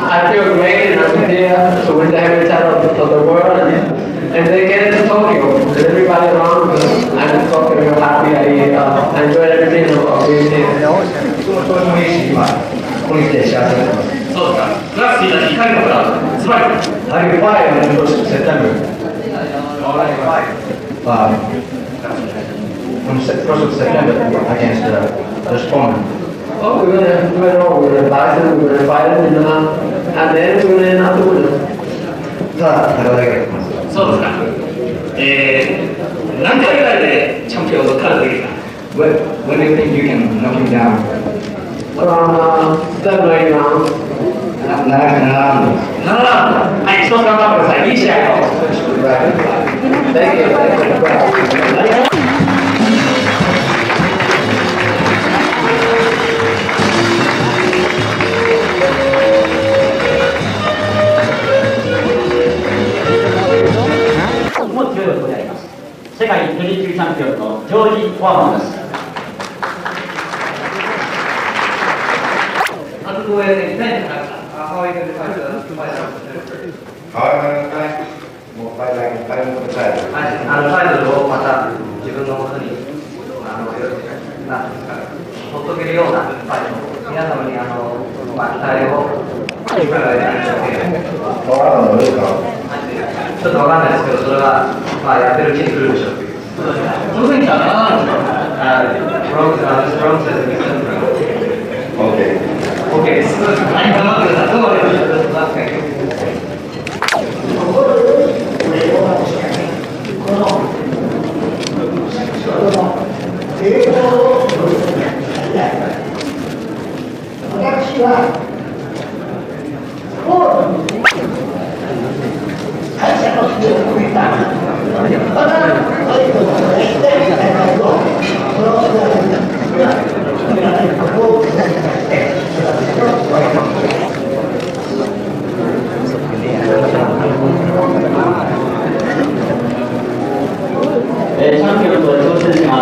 I feel great and I'm here to win the habitat of the world and then get into Tokyo and everybody around me. I'm in Tokyo, real happy. I enjoyed everything about being here. ここに来て幸せになってます。そうですか。クラスにいた2回のクラス。つまり、I can fly on the 1st of September. On the 1st of September against the Foreman. Oh, we're gonna bison, we're gonna fight it, and then we're gonna have to win it. さあ、高田がやってます。そうですか。何回ぐらいでチャンピオンを勝つべきか。When do you think you can knock him down? Around 7 or 8 rounds. 7ラウンド。7ラウンド。はい、一つ頑張ってください。いい試合を。Thank you. 世界ヘビー級チャンピオンのジョージ・フォーマンです。タイトルをまた自分のもとにほっとけるような皆様に期待をいかがでしょうか。ちょっとわかんないですけど、それはやってるうちに来るでしょう。その前にOK。OK です。はい、頑張ってください。どうもありがとうございます。私は会社の人を含めたまたアイドルの大体大会をこの人がここを目指しましてチャンピオンと挑戦者が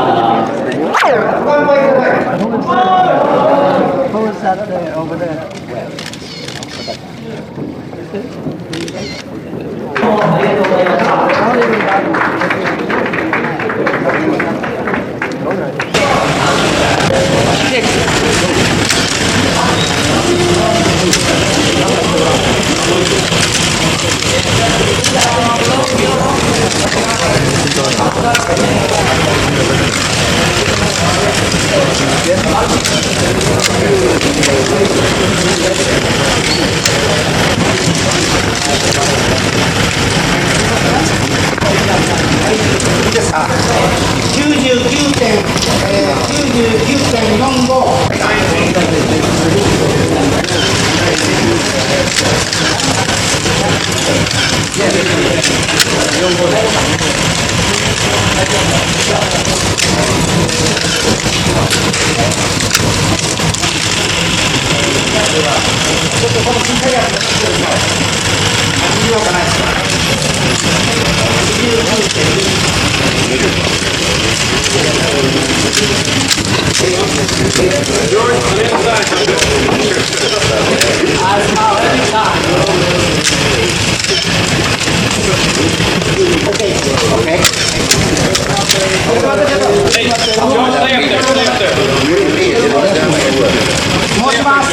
申します。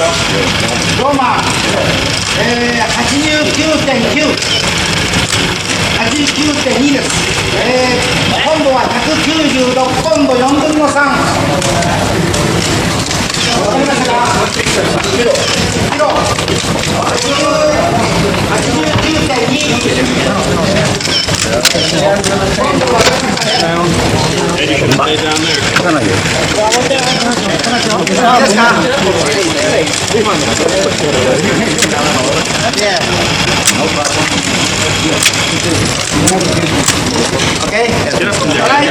ローマン、89.9、89.2 です。今度は196ポンド4分の3。わかりましたか？キロ。89.2。Yeah. No problem. Okay? All right?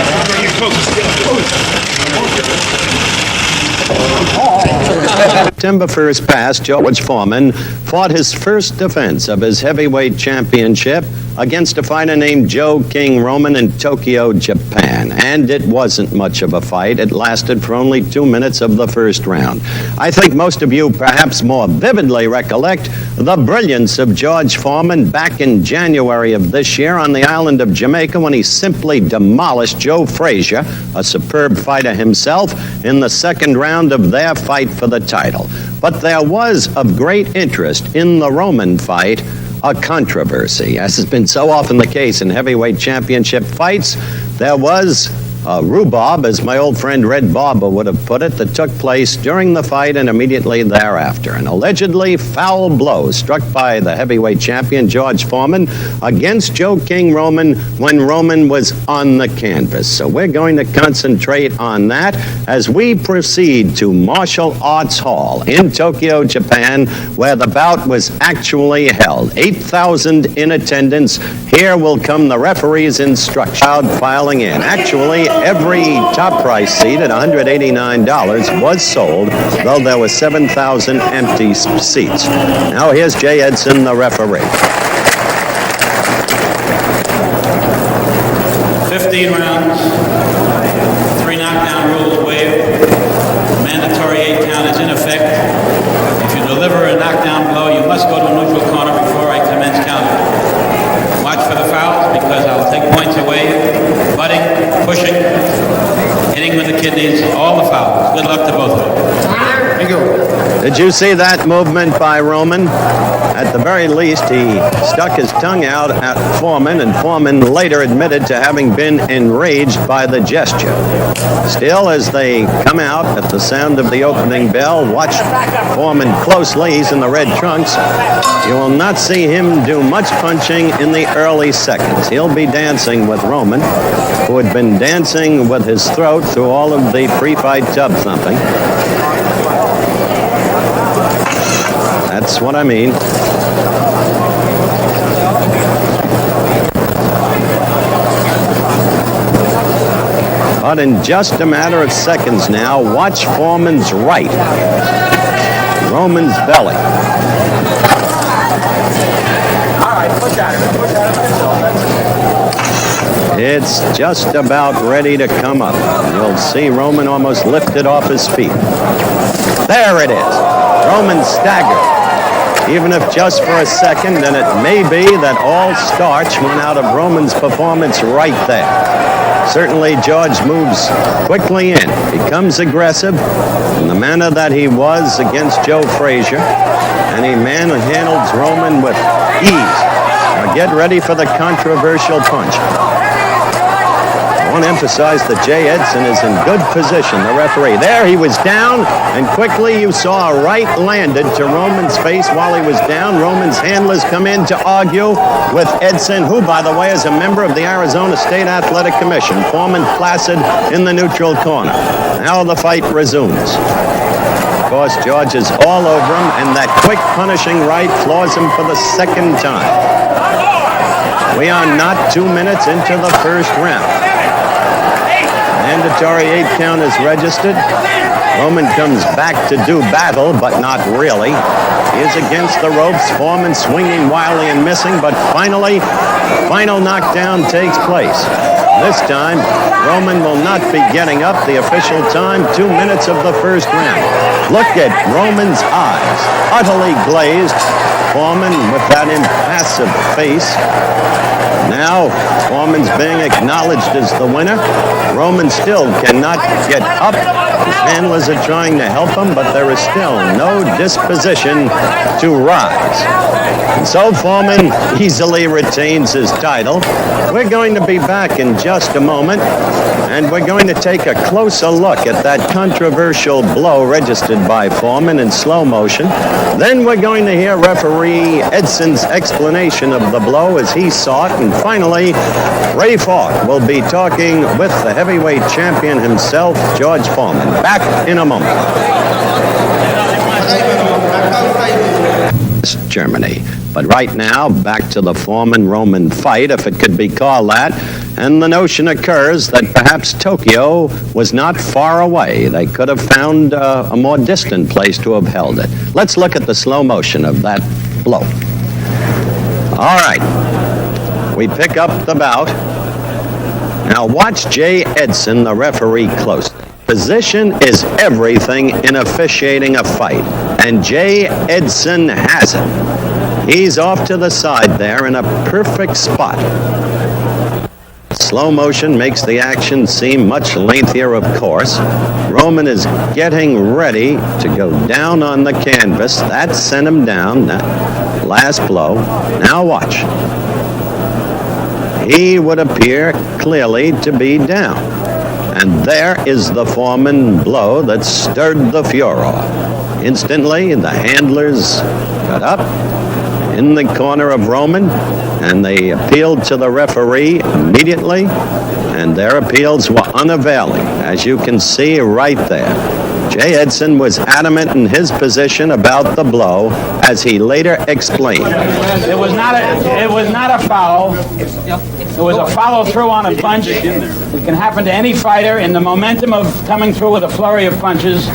September 1st past, George Foreman fought his first defense of his heavyweight championship against a fighter named Joe King Roman in Tokyo, Japan. And it wasn't much of a fight. It lasted for only 2 minutes of the first round. I think most of you perhaps more vividly recollect the brilliance of George Foreman back in January of this year on the island of Jamaica when he simply demolished Joe Frazier, a superb fighter himself, in the second round of their fight for the title. But there was of great interest in the Roman fight a controversy. As has been so often the case in heavyweight championship fights, there was a rhubarb, as my old friend Red Barber would have put it, that took place during the fight and immediately thereafter. An allegedly foul blow struck by the heavyweight champion George Foreman against Joe King Roman when Roman was on the canvas. So we're going to concentrate on that as we proceed to Martial Arts Hall in Tokyo, Japan, where the bout was actually held. 8,000 in attendance. Here will come the referee's instruction. Crowd filing in. Actually, every top price seat at $189 was sold, though there were 7,000 empty seats. Now here's Jay Edson, the referee. 15 rounds, 3 knockdown rules waived. Mandatory 8 count is in effect. If you deliver a knockdown blow, you must go to a neutral corner before I commence counting. Watch for the fouls because I'll take points away. Butting, pushing, hitting with the kidneys, all the fouls. Good luck to both of them. Thank you. Did you see that movement by Roman? At the very least, he stuck his tongue out at Foreman, and Foreman later admitted to having been enraged by the gesture. Still, as they come out at the sound of the opening bell, watch Foreman closely. He's in the red trunks. You will not see him do much punching in the early seconds. He'll be dancing with Roman, who had been dancing with his throat through all of the pre-fight tub thumping. That's what I mean. But in just a matter of seconds now, watch Foreman's right. Roman's belly. It's just about ready to come up. You'll see Roman almost lifted off his feet. There it is. Roman staggered. Even if just for a second, and it may be that all starch went out of Roman's performance right there. Certainly, George moves quickly in, becomes aggressive in the manner that he was against Joe Frazier, and he manhandles Roman with ease. Now get ready for the controversial punch. I want to emphasize that Jay Edson is in good position, the referee. There, he was down, and quickly you saw a right landed to Roman's face while he was down. Roman's handlers come in to argue with Edson, who, by the way, is a member of the Arizona State Athletic Commission. Foreman placid in the neutral corner. Now the fight resumes. Of course, George is all over him, and that quick punishing right floors him for the second time. We are not 2 minutes into the first round. Mandatory 8 count is registered. Roman comes back to do battle, but not really. He is against the ropes. Foreman swinging wildly and missing, but finally, final knockdown takes place. This time, Roman will not be getting up. The official time, 2 minutes of the first round. Look at Roman's eyes, utterly glazed. Foreman with that impassive face. Now, Foreman's being acknowledged as the winner. Roman still cannot get up. His handlers are trying to help him, but there is still no disposition to rise. And so Foreman easily retains his title. We're going to be back in just a moment, and we're going to take a closer look at that controversial blow registered by Foreman in slow motion. Then we're going to hear referee Edson's explanation of the blow as he saw it, and finally, Ray Falk will be talking with the heavyweight champion himself, George Foreman. Back in a moment. Germany. But right now, back to the Foreman-Roman fight, if it could be called that, and the notion occurs that perhaps Tokyo was not far away. They could have found a more distant place to have held it. Let's look at the slow motion of that blow. All right, we pick up the bout. Now watch Jay Edson, the referee, closely. Position is everything in officiating a fight, and Jay Edson has it. He's off to the side there in a perfect spot. Slow motion makes the action seem much lengthier, of course. Roman is getting ready to go down on the canvas. That sent him down, that last blow. Now watch. He would appear clearly to be down. And there is the Foreman blow that stirred the furor. Instantly, the handlers got up in the corner of Roman, and they appealed to the referee immediately, and their appeals were unavailing, as you can see right there. Jay Edson was adamant in his position about the blow, as he later explained. It was not a foul. It was a follow-through on a punch. It can happen to any fighter in the momentum of coming through with a flurry of punches.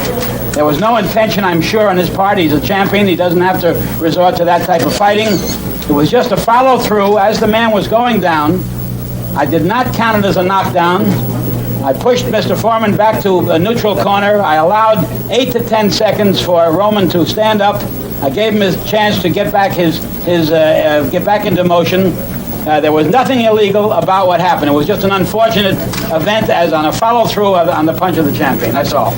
There was no intention, I'm sure, on his part. He's a champion. He doesn't have to resort to that type of fighting. It was just a follow-through as the man was going down. I did not count it as a knockdown. I pushed Mr. Foreman back to a neutral corner. I allowed 8 to 10 seconds for Roman to stand up. I gave him his chance to get back get back into motion. There was nothing illegal about what happened. It was just an unfortunate event as on a follow-through on the punch of the champion. That's all.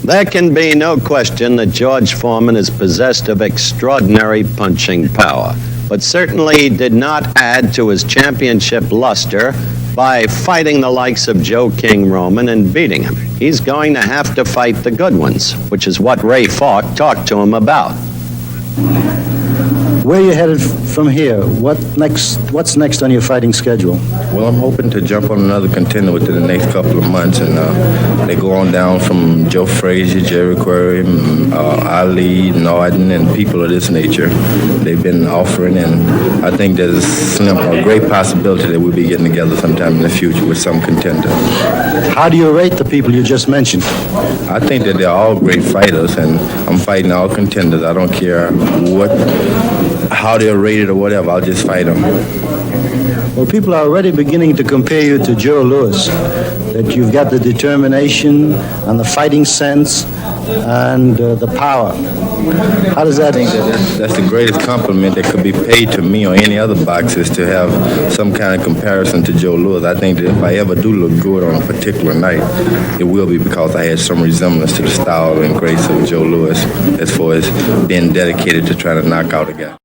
There can be no question that George Foreman is possessed of extraordinary punching power, but certainly he did not add to his championship luster by fighting the likes of Joe King Roman and beating him. He's going to have to fight the good ones, which is what Ray Falk talked to him about. Where are you headed from here? What's next on your fighting schedule? Well, I'm hoping to jump on another contender within the next couple of months, and they go on down from Joe Frazier, Jerry Query, Ali, Norton, and people of this nature. They've been offering, and I think there's a great possibility that we'll be getting together sometime in the future with some contender. How do you rate the people you just mentioned? I think that they're all great fighters, and I'm fighting all contenders. I don't care how they're rated or whatever. I'll just fight them. Well, people are already beginning to compare you to Joe Louis, that you've got the determination and the fighting sense and the power. How does that? I think that's the greatest compliment that could be paid to me or any other boxers, to have some kind of comparison to Joe Louis. I think that if I ever do look good on a particular night, it will be because I had some resemblance to the style and grace of Joe Louis as far as being dedicated to trying to knock out a guy.